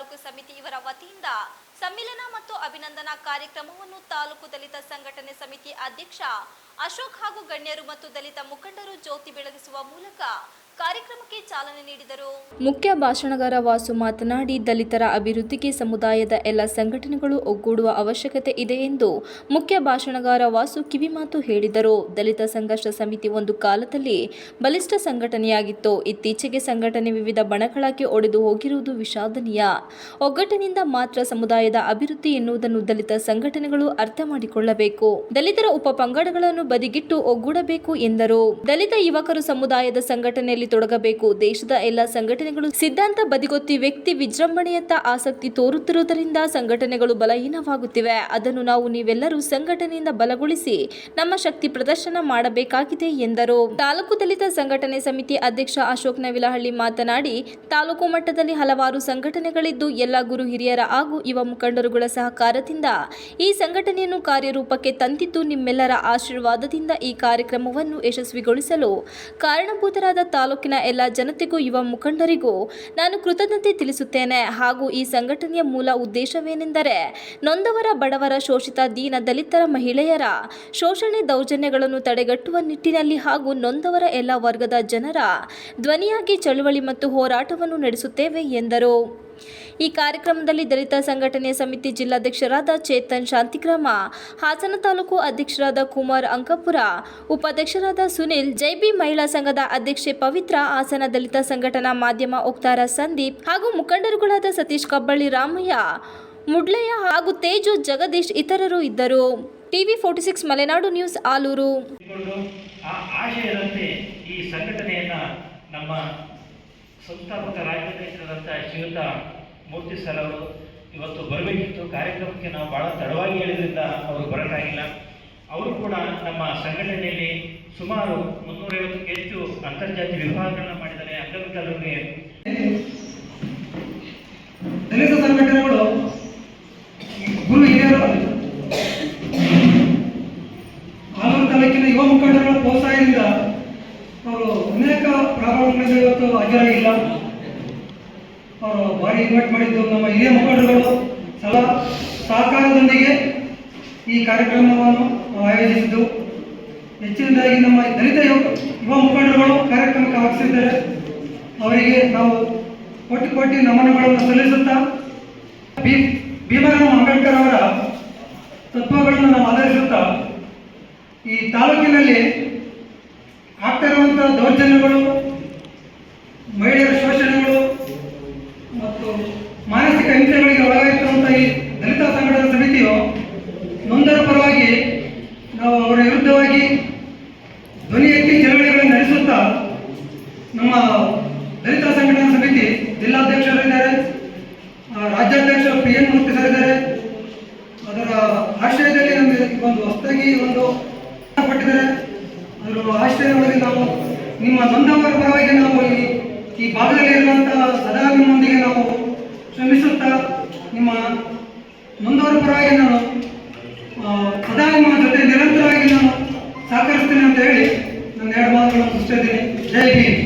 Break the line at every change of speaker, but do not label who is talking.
ತಾಲೂಕು ಸಮಿತಿ ಇವರ ವತಿಯಿಂದ ಸಮ್ಮಿಲನ ಮತ್ತು ಅಭಿನಂದನಾ ಕಾರ್ಯಕ್ರಮವನ್ನು ತಾಲೂಕು ದಲಿತ ಸಂಘಟನೆ ಸಮಿತಿ ಅಧ್ಯಕ್ಷ ಅಶೋಕ್ ಹಾಗೂ ಗಣ್ಯರು ಮತ್ತು ದಲಿತ ಮುಖಂಡರು ಜ್ಯೋತಿ ಬೆಳಗಿಸುವ ಮೂಲಕ ಕಾರ್ಯಕ್ರಮಕ್ಕೆ ಚಾಲನೆ ನೀಡಿದರು. ಮುಖ್ಯ ಭಾಷಣಗಾರ ವಾಸು ಮಾತನಾಡಿ, ದಲಿತರ ಅಭಿವೃದ್ಧಿಗೆ ಸಮುದಾಯದ ಎಲ್ಲ ಸಂಘಟನೆಗಳು ಒಗ್ಗೂಡುವ ಅವಶ್ಯಕತೆ ಇದೆ ಎಂದು ಮುಖ್ಯ ಭಾಷಣಗಾರ ವಾಸು ಕಿವಿಮಾತು ಹೇಳಿದರು. ದಲಿತ ಸಂಘರ್ಷ ಸಮಿತಿ ಒಂದು ಕಾಲದಲ್ಲಿ ಬಲಿಷ್ಠ ಸಂಘಟನೆಯಾಗಿತ್ತು. ಇತ್ತೀಚೆಗೆ ಸಂಘಟನೆ ವಿವಿಧ ಬಣಗಳಾಗಿ ಒಡೆದು ಹೋಗಿರುವುದು ವಿಷಾದನೀಯ. ಒಗ್ಗಟ್ಟಿನಿಂದ ಮಾತ್ರ ಸಮುದಾಯದ ಅಭಿವೃದ್ಧಿ ಎನ್ನುವುದನ್ನು ದಲಿತ ಸಂಘಟನೆಗಳು ಅರ್ಥ ಮಾಡಿಕೊಳ್ಳಬೇಕು. ದಲಿತರ ಉಪ ಪಂಗಡಗಳನ್ನು ಬದಿಗಿಟ್ಟು ಒಗ್ಗೂಡಬೇಕು ಎಂದರು. ದಲಿತ ಯುವಕರು ಸಮುದಾಯದ ಸಂಘಟನೆಯಲ್ಲಿ ತೊಡಗಬೇಕು. ದೇಶದ ಎಲ್ಲ ಸಂಘಟನೆಗಳು ಸಿದ್ಧಾಂತ ಬದಿಗೊತ್ತಿ ವ್ಯಕ್ತಿ ವಿಜೃಂಭಣೆಯತ್ತ ಆಸಕ್ತಿ ತೋರುತ್ತಿರುವುದರಿಂದ ಸಂಘಟನೆಗಳು ಬಲಹೀನವಾಗುತ್ತಿವೆ. ಅದನ್ನು ನಾವು ನೀವೆಲ್ಲರೂ ಸಂಘಟನೆಯಿಂದ ಬಲಗೊಳಿಸಿ ನಮ್ಮ ಶಕ್ತಿ ಪ್ರದರ್ಶನ ಮಾಡಬೇಕಾಗಿದೆ ಎಂದರು. ತಾಲೂಕು ದಲಿತ ಸಂಘಟನೆ ಸಮಿತಿ ಅಧ್ಯಕ್ಷ ಅಶೋಕ್ ನವಿಲಹಳ್ಳಿ ಮಾತನಾಡಿ, ತಾಲೂಕು ಮಟ್ಟದಲ್ಲಿ ಹಲವಾರು ಸಂಘಟನೆಗಳಿದ್ದು ಎಲ್ಲ ಗುರು ಹಿರಿಯರ ಹಾಗೂ ಯುವ ಮುಖಂಡರುಗಳ ಸಹಕಾರದಿಂದ ಈ ಸಂಘಟನೆಯನ್ನು ಕಾರ್ಯರೂಪಕ್ಕೆ ತಂದಿದ್ದು ನಿಮ್ಮೆಲ್ಲರ ಆಶೀರ್ವಾದದಿಂದ ಈ ಕಾರ್ಯಕ್ರಮವನ್ನು ಯಶಸ್ವಿಗೊಳಿಸಲು ಕಾರಣಭೂತರಾದ ತಾಲೂಕಿನ ಎಲ್ಲ ಜನತೆಗೂ ಯುವ ಮುಖಂಡರಿಗೂ ನಾನು ಕೃತಜ್ಞತೆ ತಿಳಿಸುತ್ತೇನೆ. ಹಾಗೂ ಈ ಸಂಘಟನೆಯ ಮೂಲ ಉದ್ದೇಶವೇನೆಂದರೆ ನೊಂದವರ, ಬಡವರ, ಶೋಷಿತ, ದೀನ ದಲಿತರ, ಮಹಿಳೆಯರ ಶೋಷಣೆ ದೌರ್ಜನ್ಯಗಳನ್ನು ತಡೆಗಟ್ಟುವ ನಿಟ್ಟಿನಲ್ಲಿ ಹಾಗೂ ನೊಂದವರ ಎಲ್ಲ ವರ್ಗದ ಜನರ ಧ್ವನಿಯಾಗಿ ಚಳುವಳಿ ಮತ್ತು ಹೋರಾಟವನ್ನು ನಡೆಸುತ್ತೇವೆ ಎಂದರು. ಈ ಕಾರ್ಯಕ್ರಮದಲ್ಲಿ ದಲಿತ ಸಂಘಟನೆ ಸಮಿತಿ ಜಿಲ್ಲಾಧ್ಯಕ್ಷರಾದ ಚೇತನ್ ಶಾಂತಿಗ್ರಾಮ, ಹಾಸನ ತಾಲೂಕು ಅಧ್ಯಕ್ಷರಾದ ಕುಮಾರ್ ಅಂಕಪುರ, ಉಪಾಧ್ಯಕ್ಷರಾದ ಸುನಿಲ್, ಜೈಬಿ ಮಹಿಳಾ ಸಂಘದ ಅಧ್ಯಕ್ಷೆ ಪವಿತ್ರ, ಹಾಸನ ದಲಿತ ಸಂಘಟನಾ ಮಾಧ್ಯಮ ವಕ್ತಾರ ಸಂದೀಪ್ ಹಾಗೂ ಮುಖಂಡರುಗಳಾದ ಸತೀಶ್ ಕಬ್ಬಳ್ಳಿ, ರಾಮಯ್ಯ, ಮುಡ್ಲಯ್ಯ ಹಾಗೂ ತೇಜು, ಜಗದೀಶ್ ಇತರರು ಇದ್ದರು. TV 46 Malenadu news, Aluru.
ಈ ಸಂಘಟನೆಯನ್ನ ನಮ್ಮ ಸಂಸ್ಥಾಪಕ ರಾಜ್ಯಾಧ್ಯಕ್ಷರಾದಂಥ ಶ್ರೀಯುತ ಮೂರ್ತಿ ಸರ್ ಅವರು ಇವತ್ತು ಬರಬೇಕಿತ್ತು. ಕಾರ್ಯಕ್ರಮಕ್ಕೆ ನಾವು ಭಾಳ ತಡವಾಗಿ ಹೇಳಿದ್ರಿಂದ ಅವರು ಬರೋಕ್ಕಾಗಿಲ್ಲ. ಅವರು ಕೂಡ ನಮ್ಮ ಸಂಘಟನೆಯಲ್ಲಿ ಸುಮಾರು 350ಕ್ಕೂ ಹೆಚ್ಚು ಅಂತರ್ಜಾತಿ ವಿಭಾಗಗಳನ್ನ ಮಾಡಿದ್ದಾರೆ. ಅಂಗವಿಕಲರಿಗೆ
ದಲಿತ ಸಂಘಟನೆಗಳು ಗುರು ಹಿರಿಯರು ಆಲೂರು ತಾಲೂಕಿನ ಯುವ ಮುಖಂಡರುಗಳ ಪ್ರೋತ್ಸಾಹದಿಂದ ಅವರು ಅನೇಕ ಪ್ರಾರಂಭಗಳಲ್ಲಿ ಇವತ್ತು ಹಾಜರಾಗಿಲ್ಲ. ಅವರು ಭಾರಿ ಇನ್ವೈಟ್ ಮಾಡಿದ್ದು ನಮ್ಮ ಹಿರಿಯ ಮುಖಂಡರುಗಳು ಸಹಕಾರದೊಂದಿಗೆ ಈ ಕಾರ್ಯಕ್ರಮವನ್ನು ಆಯೋಜಿಸಿದ್ದು. ಹೆಚ್ಚಿನದಾಗಿ ನಮ್ಮ ದಲಿತ ಯುವ ಮುಖಂಡರುಗಳು ಕಾರ್ಯಕ್ರಮಕ್ಕೆ ಆಗಮಿಸಿದ್ದಾರೆ. ಅವರಿಗೆ ನಾವು ಕೋಟಿ ನಮನಗಳನ್ನು ಸಲ್ಲಿಸುತ್ತಾ ಭೀಮರಾವ್ ಅಂಬೇಡ್ಕರ್ ಅವರ ತತ್ವಗಳನ್ನು ನಾವು ಆಧರಿಸುತ್ತಾ ಈ ತಾಲೂಕಿನಲ್ಲಿ ಆಗ್ತಾ ಇರುವಂಥ ದೌರ್ಜನ್ಯಗಳು, ಮಹಿಳೆಯರ ಶೋಷಣೆಗಳು ಮತ್ತು ಮಾನಸಿಕ ಹಿಂಸೆಗಳಿಗೆ ಒಳಗಾಗಿರುವಂಥ ಈ ದಲಿತ ಸಂಘಟನಾ ಸಮಿತಿಯು ನೊಂದರ ಪರವಾಗಿ ನಾವು ಅವರ ವಿರುದ್ಧವಾಗಿ ಧ್ವನಿ ಎತ್ತಿ ಚಳವಳಿಗಳನ್ನು ನಡೆಸುತ್ತಾ ನಮ್ಮ ದಲಿತ ಸಂಘಟನಾ ಸಮಿತಿ ಜಿಲ್ಲಾಧ್ಯಕ್ಷರಿದ್ದಾರೆ, ರಾಜ್ಯಾಧ್ಯಕ್ಷ PN ಮೂರ್ತಿ ಸರ್ ಇದ್ದಾರೆ. ಅದರ ಆಶ್ರಯದಲ್ಲಿ ನಮಗೆ ಒಂದು ಹೊಸದಾಗಿ ಒಂದು ಕೊಟ್ಟಿದ್ದಾರೆ. ಅದರ ಆಶ್ರಯದೊಳಗೆ ನಾವು ನಿಮ್ಮ ನೊಂದವರ ಪರವಾಗಿ ನಾವು ಈ ಭಾಗದಲ್ಲಿ ಇರುವಂತಹ ಸದಾ ನಿಮ್ಮೊಂದಿಗೆ ನಾವು ಶ್ರಮಿಸುತ್ತಾ ನಿಮ್ಮ ನೊಂದವರ ಪರವಾಗಿ ನಾನು ಸದಾ ನಿಮ್ಮ ಜೊತೆ ನಿರಂತರವಾಗಿ ನಾನು ಸಹಕರಿಸ್ತೇನೆ ಅಂತ ಹೇಳಿ ನನ್ನ 2 ಮಾತುಗಳನ್ನು ಮುಗಿಸ್ತಾ ಇದ್ದೀನಿ. ಜೈ ಭೀಮ್.